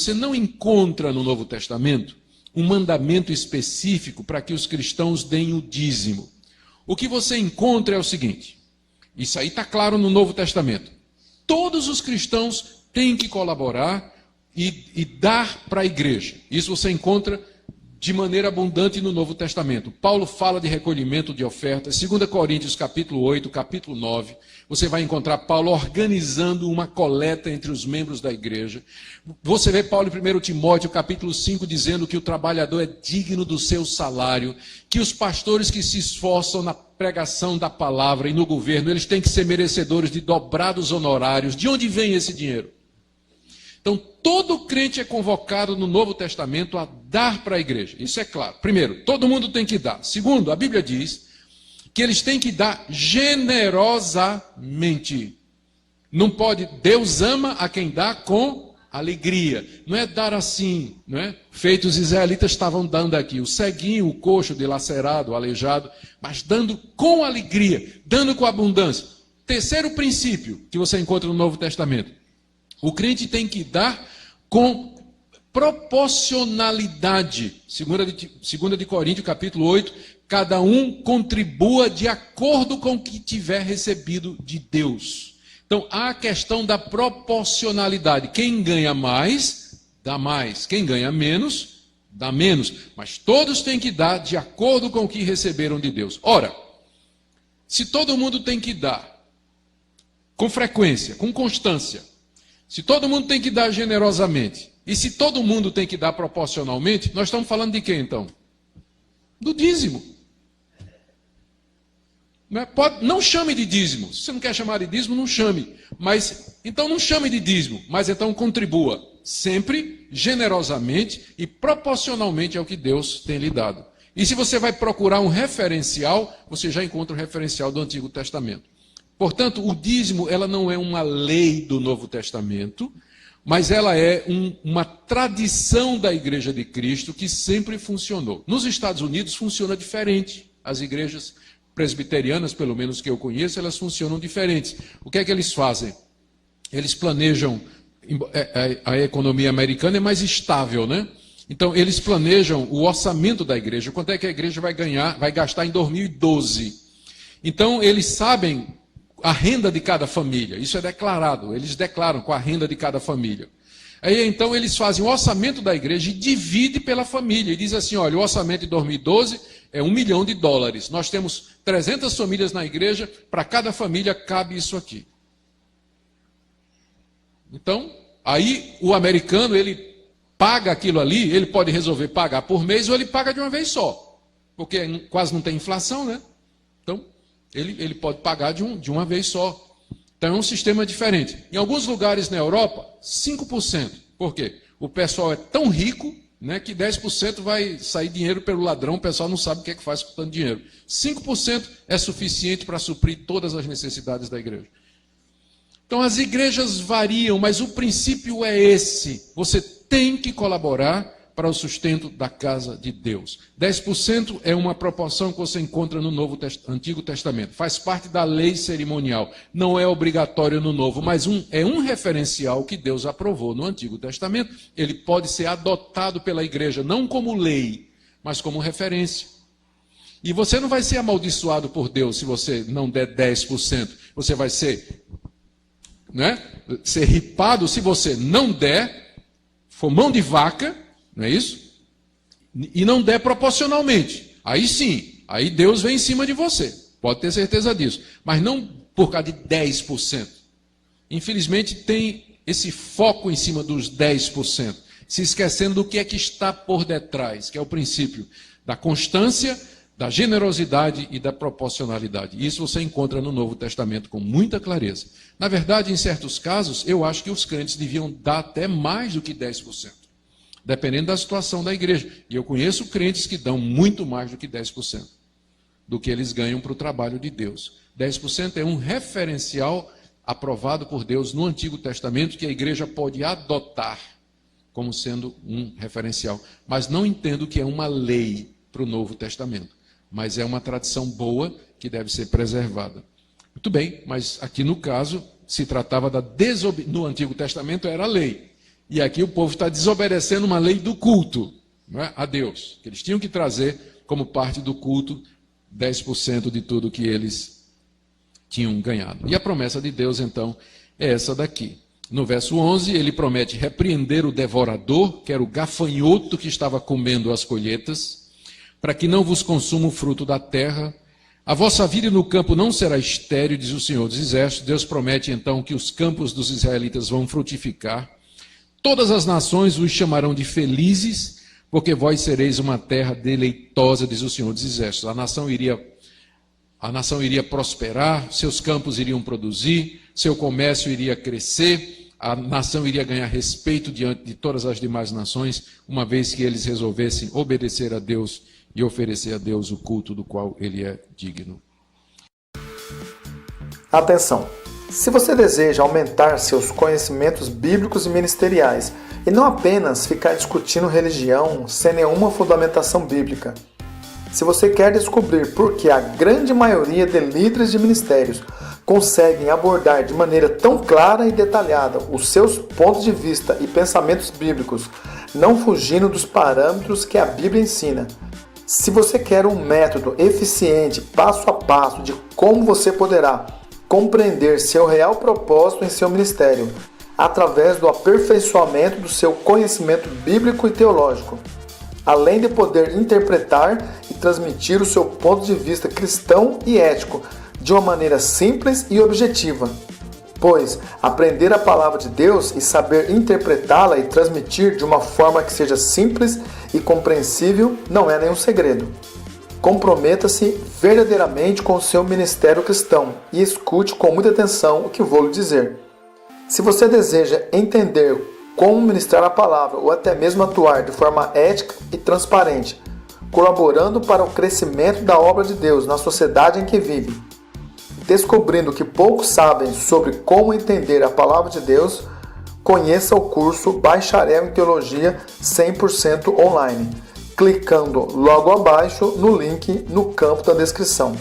você não encontra no Novo Testamento um mandamento específico para que os cristãos deem o dízimo. O que você encontra é o seguinte, isso aí está claro no Novo Testamento. Todos os cristãos têm que colaborar e dar para a igreja. Isso você encontra de maneira abundante no Novo Testamento. Paulo fala de recolhimento de ofertas. 2 Coríntios, capítulo 8, capítulo 9. Você vai encontrar Paulo organizando uma coleta entre os membros da igreja. Você vê Paulo em 1 Timóteo, capítulo 5, dizendo que o trabalhador é digno do seu salário, que os pastores que se esforçam na pregação da palavra e no governo, eles têm que ser merecedores de dobrados honorários. De onde vem esse dinheiro? Então, todo crente é convocado no Novo Testamento a dar para a igreja. Isso é claro. Primeiro, todo mundo tem que dar. Segundo, a Bíblia diz que eles têm que dar generosamente. Não pode, Deus ama a quem dá com alegria. Não é dar assim, não é? Feito os israelitas estavam dando aqui, o ceguinho, o coxo, o dilacerado, o aleijado, mas dando com alegria, dando com abundância. Terceiro princípio que você encontra no Novo Testamento. O crente tem que dar com proporcionalidade. 2 Coríntios, capítulo 8, cada um contribua de acordo com o que tiver recebido de Deus. Então, há a questão da proporcionalidade. Quem ganha mais, dá mais. Quem ganha menos, dá menos. Mas todos têm que dar de acordo com o que receberam de Deus. Ora, se todo mundo tem que dar com frequência, com constância, se todo mundo tem que dar generosamente, e se todo mundo tem que dar proporcionalmente, nós estamos falando de quê então? Do dízimo. Não chame de dízimo. Se você não quer chamar de dízimo, não chame. Mas, então não chame de dízimo, mas então contribua. Sempre, generosamente e proporcionalmente ao que Deus tem lhe dado. E se você vai procurar um referencial, você já encontra o referencial do Antigo Testamento. Portanto, o dízimo ela não é uma lei do Novo Testamento, mas ela é uma tradição da Igreja de Cristo que sempre funcionou. Nos Estados Unidos funciona diferente. As igrejas presbiterianas, pelo menos que eu conheço, elas funcionam diferentes. O que é que eles fazem? Eles planejam, a economia americana é mais estável, né? Então, eles planejam o orçamento da igreja, quanto é que a igreja vai gastar em 2012. Então, eles sabem a renda de cada família, isso é declarado, eles declaram com a renda de cada família. Aí então eles fazem o orçamento da igreja e dividem pela família, e diz assim, olha, o orçamento de 2012 é $1 milhão. Nós temos 300 famílias na igreja, para cada família cabe isso aqui. Então, aí o americano, ele paga aquilo ali, ele pode resolver pagar por mês ou ele paga de uma vez só, porque quase não tem inflação, né? Então, ele pode pagar de uma vez só. Então é um sistema diferente. Em alguns lugares na Europa, 5%. Por quê? O pessoal é tão rico, né, que 10% vai sair dinheiro pelo ladrão, o pessoal não sabe o que é que faz com tanto dinheiro. 5% é suficiente para suprir todas as necessidades da igreja. Então as igrejas variam, mas o princípio é esse. Você tem que colaborar para o sustento da casa de Deus. 10% é uma proporção que você encontra no Antigo Testamento. Faz parte da lei cerimonial. Não é obrigatório no Novo, mas é um referencial que Deus aprovou no Antigo Testamento. Ele pode ser adotado pela igreja, não como lei, mas como referência. E você não vai ser amaldiçoado por Deus se você não der 10%. Você vai ser, ser ripado se você não der, for mão de vaca, não é isso? E não der proporcionalmente. Aí sim, aí Deus vem em cima de você. Pode ter certeza disso. Mas não por causa de 10%. Infelizmente tem esse foco em cima dos 10%. Se esquecendo do que é que está por detrás, que é o princípio da constância, da generosidade e da proporcionalidade. Isso você encontra no Novo Testamento com muita clareza. Na verdade, em certos casos, eu acho que os crentes deviam dar até mais do que 10%. Dependendo da situação da igreja. E eu conheço crentes que dão muito mais do que 10% do que eles ganham para o trabalho de Deus. 10% é um referencial aprovado por Deus no Antigo Testamento que a igreja pode adotar como sendo um referencial. Mas não entendo que é uma lei para o Novo Testamento. Mas é uma tradição boa que deve ser preservada. Muito bem, mas aqui no caso se tratava no Antigo Testamento era lei. E aqui o povo está desobedecendo uma lei do culto, não é? A Deus, que eles tinham que trazer como parte do culto 10% de tudo que eles tinham ganhado. E a promessa de Deus, então, é essa daqui. No verso 11, ele promete repreender o devorador, que era o gafanhoto que estava comendo as colheitas, para que não vos consuma o fruto da terra. A vossa vida no campo não será estéril, diz o Senhor dos Exércitos. Deus promete, então, que os campos dos israelitas vão frutificar. Todas as nações os chamarão de felizes, porque vós sereis uma terra deleitosa, diz o Senhor dos Exércitos. A nação iria prosperar, seus campos iriam produzir, seu comércio iria crescer, a nação iria ganhar respeito diante de todas as demais nações, uma vez que eles resolvessem obedecer a Deus e oferecer a Deus o culto do qual ele é digno. Atenção! Se você deseja aumentar seus conhecimentos bíblicos e ministeriais, e não apenas ficar discutindo religião sem nenhuma fundamentação bíblica, se você quer descobrir por que a grande maioria de líderes de ministérios conseguem abordar de maneira tão clara e detalhada os seus pontos de vista e pensamentos bíblicos, não fugindo dos parâmetros que a Bíblia ensina, se você quer um método eficiente, passo a passo, de como você poderá compreender seu real propósito em seu ministério, através do aperfeiçoamento do seu conhecimento bíblico e teológico, além de poder interpretar e transmitir o seu ponto de vista cristão e ético de uma maneira simples e objetiva. Pois aprender a palavra de Deus e saber interpretá-la e transmitir de uma forma que seja simples e compreensível não é nenhum segredo. Comprometa-se verdadeiramente com o seu ministério cristão e escute com muita atenção o que vou lhe dizer. Se você deseja entender como ministrar a palavra ou até mesmo atuar de forma ética e transparente, colaborando para o crescimento da obra de Deus na sociedade em que vive, descobrindo que poucos sabem sobre como entender a palavra de Deus, conheça o curso Bacharel em Teologia 100% online, clicando logo abaixo no link no campo da descrição.